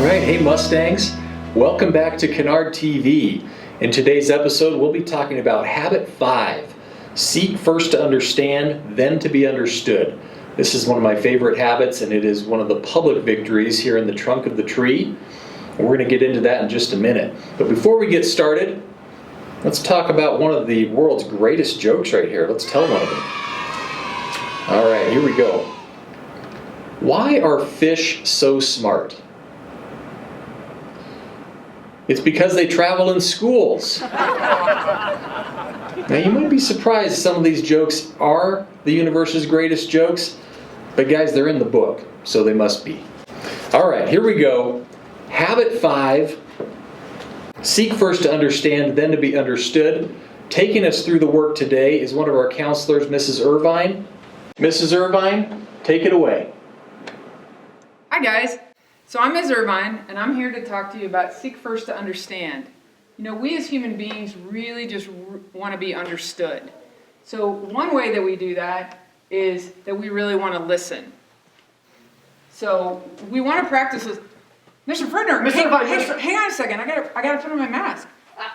right, hey Mustangs, welcome back to Kennard TV. In today's episode, we'll be talking about Habit 5, seek first to understand, then to be understood. This is one of my favorite habits, and it is one of the public victories here in the trunk of the tree. And we're going to get into that in just a minute. But before we get started, let's talk about one of the world's greatest jokes right here. Let's tell one of them. All right, here we go. Why are fish so smart? It's because they travel in schools. Now you might be surprised some of these jokes are the universe's greatest jokes, but guys, they're in the book, so they must be. All right, here we go. Habit 5, seek first to understand, then to be understood. Taking us through the work today is one of our counselors, Mrs. Irvine. Mrs. Irvine, take it away. Hi guys. So I'm Ms. Irvine, and I'm here to talk to you about seek first to understand. You know, we as human beings really just want to be understood. So one way that we do that is that we really want to listen. So we want to practice with Mr. Ferdner. Mr. Irvine, hang on a second. I gotta put on my mask.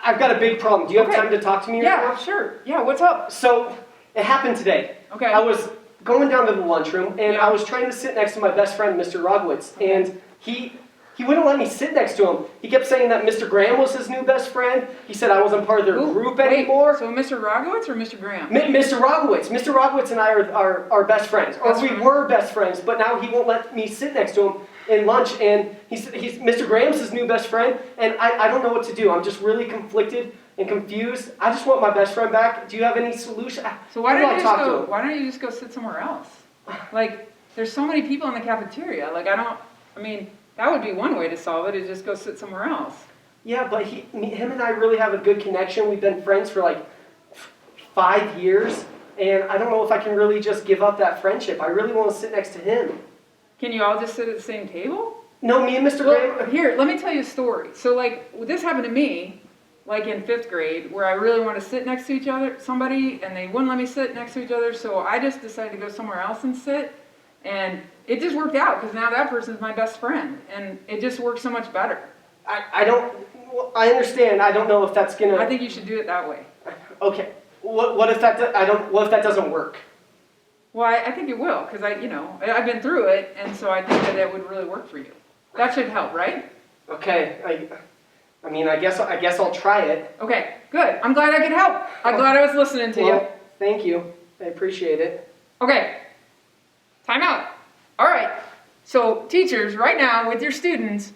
I've got a big problem. Do you have time to talk to me right now? Yeah, sure. Yeah, what's up? So, it happened today. Okay. I was going down to the lunchroom, and I was trying to sit next to my best friend, Mr. Rogowitz, and he wouldn't let me sit next to him. He kept saying that Mr. Graham was his new best friend. He said I wasn't part of their group anymore. So Mr. Rogowitz or Mr. Graham? Mr. Rogowitz. Mr. Rogowitz and I are best friends. Or we were best friends, but now he won't let me sit next to him in lunch, and he's Mr. Graham's his new best friend, and I don't know what to do. I'm just really conflicted and confused. I just want my best friend back. Do you have any solution? So why don't you just go sit somewhere else? Like, there's so many people in the cafeteria. Like, that would be one way to solve it, is just go sit somewhere else. Yeah, but him and I really have a good connection. We've been friends for like 5 years, and I don't know if I can really just give up that friendship. I really want to sit next to him. Can you all just sit at the same table? No, me and Mr. Graham. Here, let me tell you a story. So, like, this happened to me, like in 5th grade, where I really wanted to sit next to somebody, and they wouldn't let me sit next to each other, so I just decided to go somewhere else and sit, and it just worked out, because now that person's my best friend, and it just works so much better. I understand. I don't know if that's gonna. I think you should do it that way. Okay. What if that doesn't work? Well, I think it will, because I've been through it, and so I think that it would really work for you. That should help, right? Okay. I guess I'll try it. Okay, good. I'm glad I could help. I'm glad I was listening to you. Thank you. I appreciate it. Okay. Time out. All right. So, teachers, right now with your students,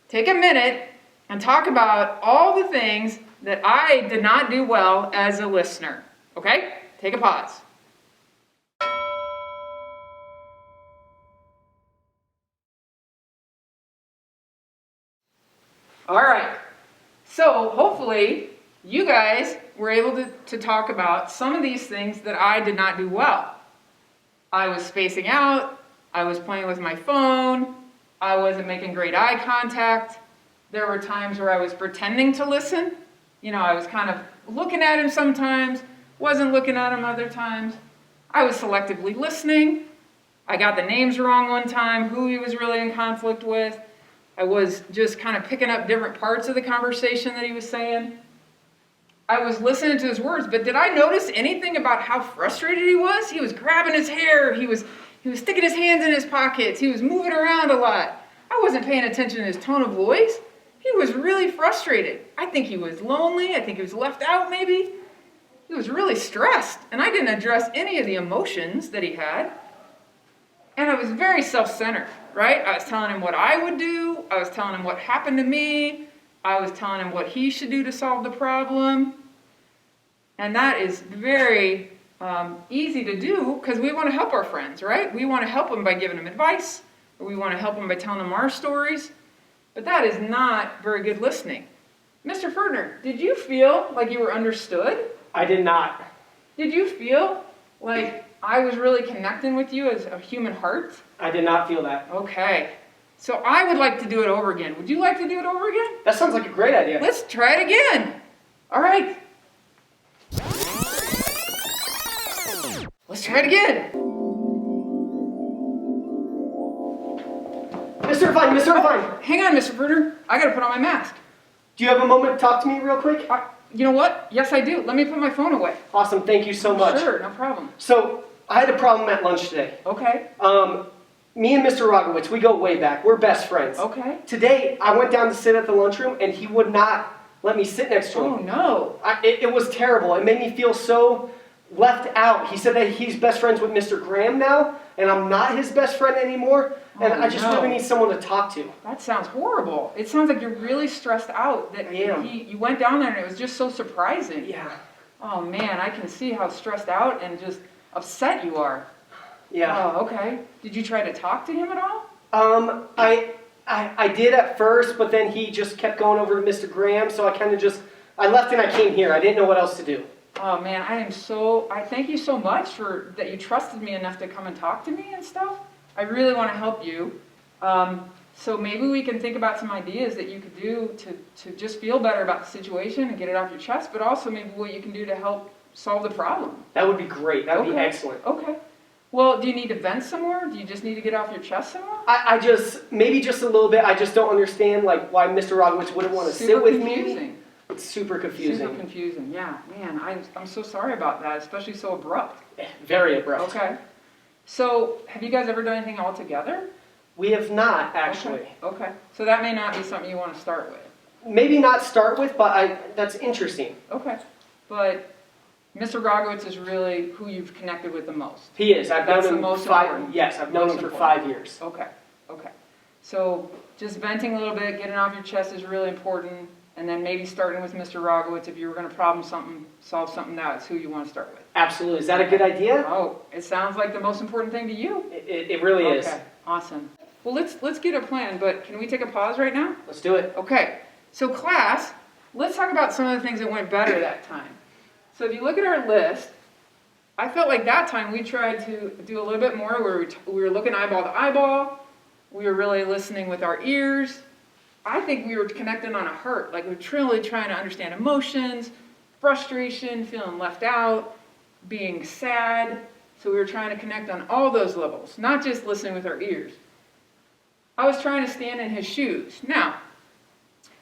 take a minute and talk about all the things that I did not do well as a listener. Okay? Take a pause. All right. So hopefully you guys were able to talk about some of these things that I did not do well. I was spacing out. I was playing with my phone. I wasn't making great eye contact. There were times where I was pretending to listen. I was kind of looking at him sometimes, wasn't looking at him other times. I was selectively listening. I got the names wrong one time, who he was really in conflict with. I was just kind of picking up different parts of the conversation that he was saying. I was listening to his words, but did I notice anything about how frustrated he was? He was grabbing his hair. He was sticking his hands in his pockets. He was moving around a lot. I wasn't paying attention to his tone of voice. He was really frustrated. I think he was lonely. I think he was left out maybe. He was really stressed, and I didn't address any of the emotions that he had. And I was very self-centered, right? I was telling him what I would do. I was telling him what happened to me. I was telling him what he should do to solve the problem. And that is very easy to do because we want to help our friends, right? We want to help them by giving them advice, or we want to help them by telling them our stories. But that is not very good listening. Mr. Ferdner, did you feel like you were understood? I did not. Did you feel like I was really connecting with you as a human heart? I did not feel that. Okay. So I would like to do it over again. Would you like to do it over again? That sounds like a great idea. Let's try it again. All right. Let's try it again. Mr. Irvine, Mr. Irvine, Hang on, Mr. Verner. I gotta put on my mask. do you have a moment to talk to me real quick? You know what? Yes, I do. Let me put my phone away. Awesome, thank you so much. Sure, no problem. So, I had a problem at lunch today. Okay, Me and Mr. Rogowitz, we go way back. We're best friends. okay. Today, I went down to sit at the lunchroom, and he would not let me sit next to him. Oh, no. It was terrible. It made me feel so left out. He said that he's best friends with Mr. Graham now, and I'm not his best friend anymore, and Oh, I just no. really need someone to talk to. That sounds horrible. It sounds like you're really stressed out that I am. you went down there and it was just so surprising. Yeah. Oh, man, I can see how stressed out and just upset you are. Yeah. Oh, okay. Did you try to talk to him at all? I did at first, but then he just kept going over to Mr. Graham, so I kind of just, I left and I came here. I didn't know what else to do. Oh, man, I thank you so much for that you trusted me enough to come and talk to me and stuff. I really want to help you. So maybe we can think about some ideas that you could do to just feel better about the situation and get it off your chest, but also maybe what you can do to help solve the problem. That would be great. That would be Okay. excellent. Okay. Well, do you need to vent somewhere? Do you just need to get off your chest somewhere? I just, maybe just a little bit, I just don't understand like why Mr. Rogowitz wouldn't want to sit with me. Confusing. It's super confusing. Super confusing. Yeah, man, I'm so sorry about that, especially so abrupt. Very abrupt. Okay. So, have you guys ever done anything all together? We have not, actually. Okay. So that may not be something you want to start with. Maybe not start with, but that's interesting. Okay. But Mr. Rogowitz is really who you've connected with the most. He is. I've That's known the him most 5. important. Yes, I've known Most him for important. 5 years. Okay. Okay. So just venting a little bit, getting off your chest is really important. And then maybe starting with Mr. Rogowitz, if you were going to solve something, that's who you want to start with. Absolutely. Is that a good idea? Oh, it sounds like the most important thing to you. It really is. Okay, awesome. Well, let's get a plan, but can we take a pause right now? Let's do it. Okay, so class, let's talk about some of the things that went better that time. So if you look at our list, I felt like that time we tried to do a little bit more where we were looking eyeball to eyeball, we were really listening with our ears. I think we were connecting on a heart, like we were truly trying to understand emotions, frustration, feeling left out, being sad. So we were trying to connect on all those levels, not just listening with our ears. I was trying to stand in his shoes. Now,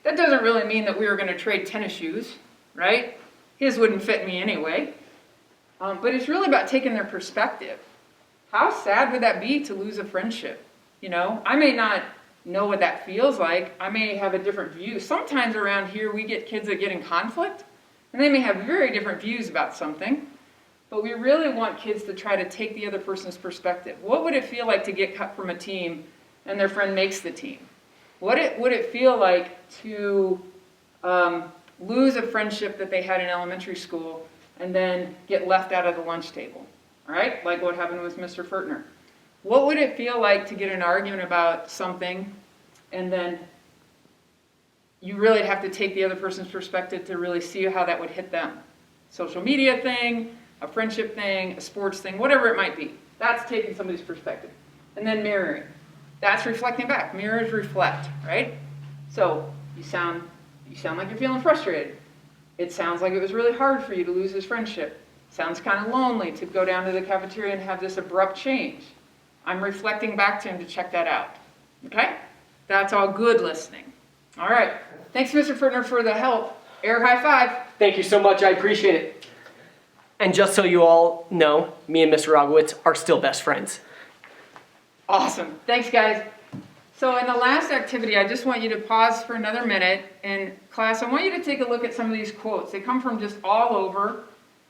that doesn't really mean that we were going to trade tennis shoes, right? His wouldn't fit me anyway. But it's really about taking their perspective. How sad would that be to lose a friendship? You know, I may not know what that feels like. I may have a different view. Sometimes around here we get kids that get in conflict, and they may have very different views about something. But we really want kids to try to take the other person's perspective. What would it feel like to get cut from a team and their friend makes the team? Would it feel like to lose a friendship that they had in elementary school and then get left out of the lunch table? All right, like what happened with Mr. Fertner. What would it feel like to get an argument about something and then you really have to take the other person's perspective to really see how that would hit them? Social media thing, a friendship thing, a sports thing, whatever it might be. That's taking somebody's perspective. And then mirroring. That's reflecting back. Mirrors reflect, right? So you sound like you're feeling frustrated. It sounds like it was really hard for you to lose this friendship. Sounds kind of lonely to go down to the cafeteria and have this abrupt change. I'm reflecting back to him to check that out. Okay? That's all good listening. All right. Thanks, Mr. Fertner, for the help. Air high five. Thank you so much. I appreciate it. And just so you all know, me and Mr. Rogowitz are still best friends. Awesome. Thanks, guys. So in the last activity, I just want you to pause for another minute. And class, I want you to take a look at some of these quotes. They come from just all over.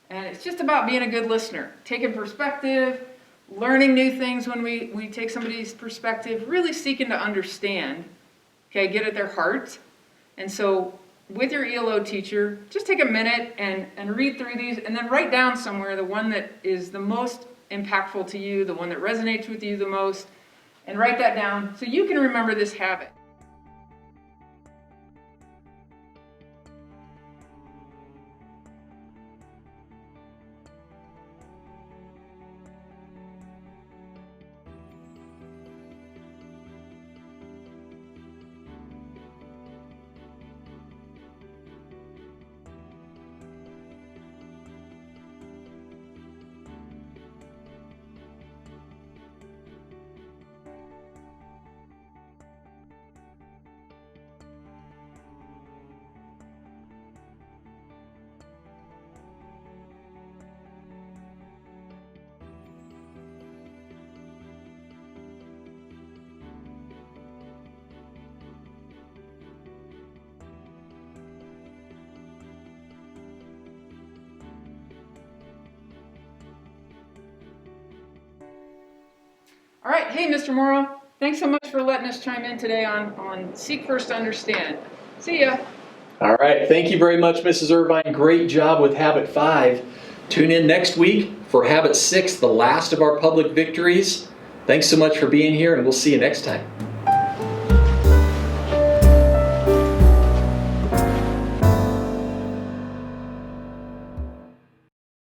And it's just about being a good listener. Taking perspective, learning new things when we take somebody's perspective, really seeking to understand, okay, get at their heart. And so with your ELO teacher, just take a minute and read through these and then write down somewhere the one that is the most impactful to you, the one that resonates with you the most, and write that down so you can remember this habit. All right, hey, Mr. Morrow, thanks so much for letting us chime in today on Seek First to Understand. See ya. All right. Thank you very much, Mrs. Irvine. Great job with Habit 5. Tune in next week for Habit 6, the last of our public victories. Thanks so much for being here, and we'll see you next time.